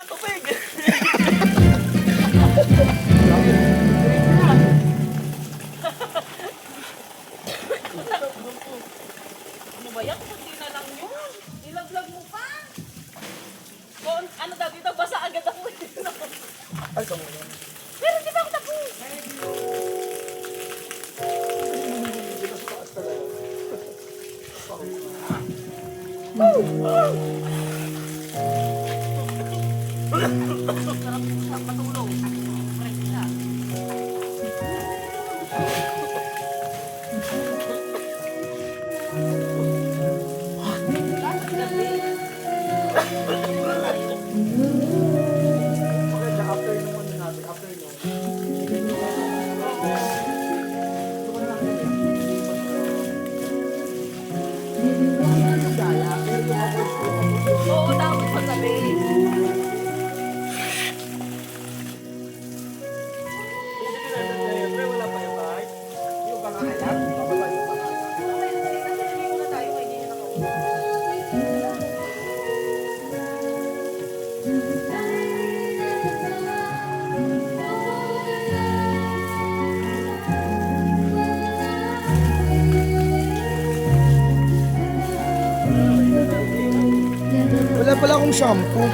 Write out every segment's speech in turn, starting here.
Tubig! Ano ba yan? Kunti na lang yun. Ilaglag mo pa. Kung ano daw dito, basa agad ako. Ay, kamo yan. Pero di ba ako tapos? Dito sa taas talaga. Sarap matulog. Fresh siya. Maganda after nung ano natin, after nung. Oo, tapos pagsabi. Wala pa yung bahay. Yung pangalan, bababa yung pangalan. Wala pala akong shampoo.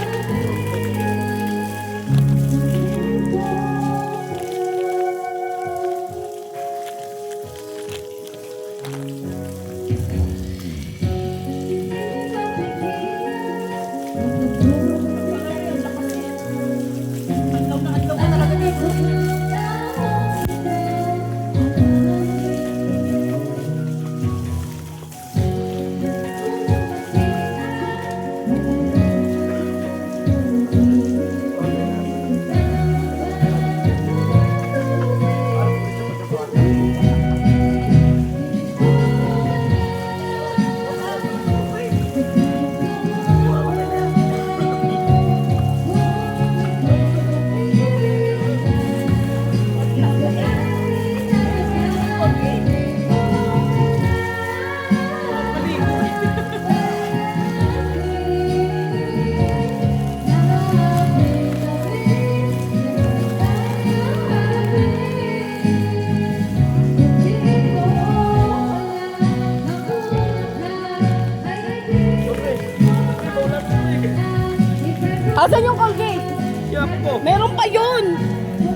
Asan yung Colgate? Yapo ko. Meron pa yun!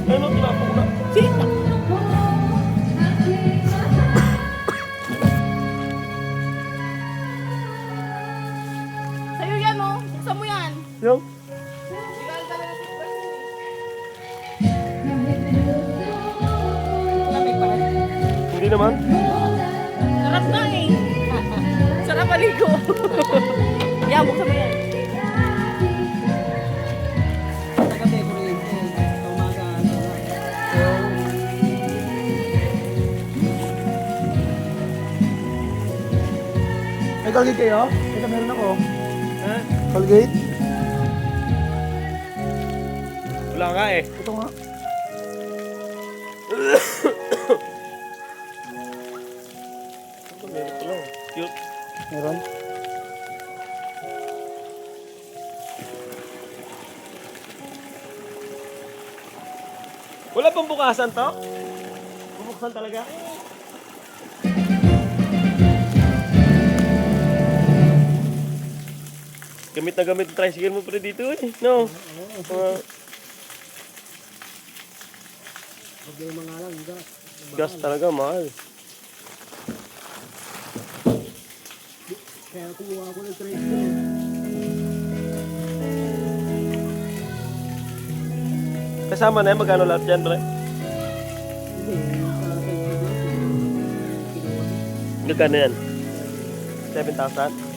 Ano, tinapo ko na. Sino? Sa'yo yan oh. Buksan mo yan. Yung? Bigal ka lang sa Lamig pa rin. Hindi naman. Sarap na eh. Sarap maligo. Yan, buksan mo yan. May Colgate kayo? Ito meron ako. Ha? Colgate? Wala nga eh. Ito nga. Meron ko lang. Cute. Meron? Wala pang bukasan to? Bubuksan talaga? Gamit na gamit ang tricycle mo pa rin dito eh. No? Problema nga lang, gas. Gas talaga, mahal. Kaya kumuha ako ng tricycle. Kasama na yan, magkano lahat dyan, pre? Hindi, sa tricycle. Magkano yan? 7,000?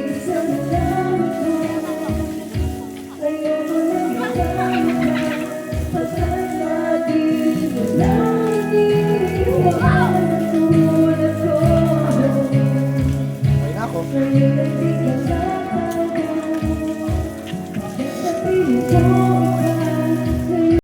It's okay.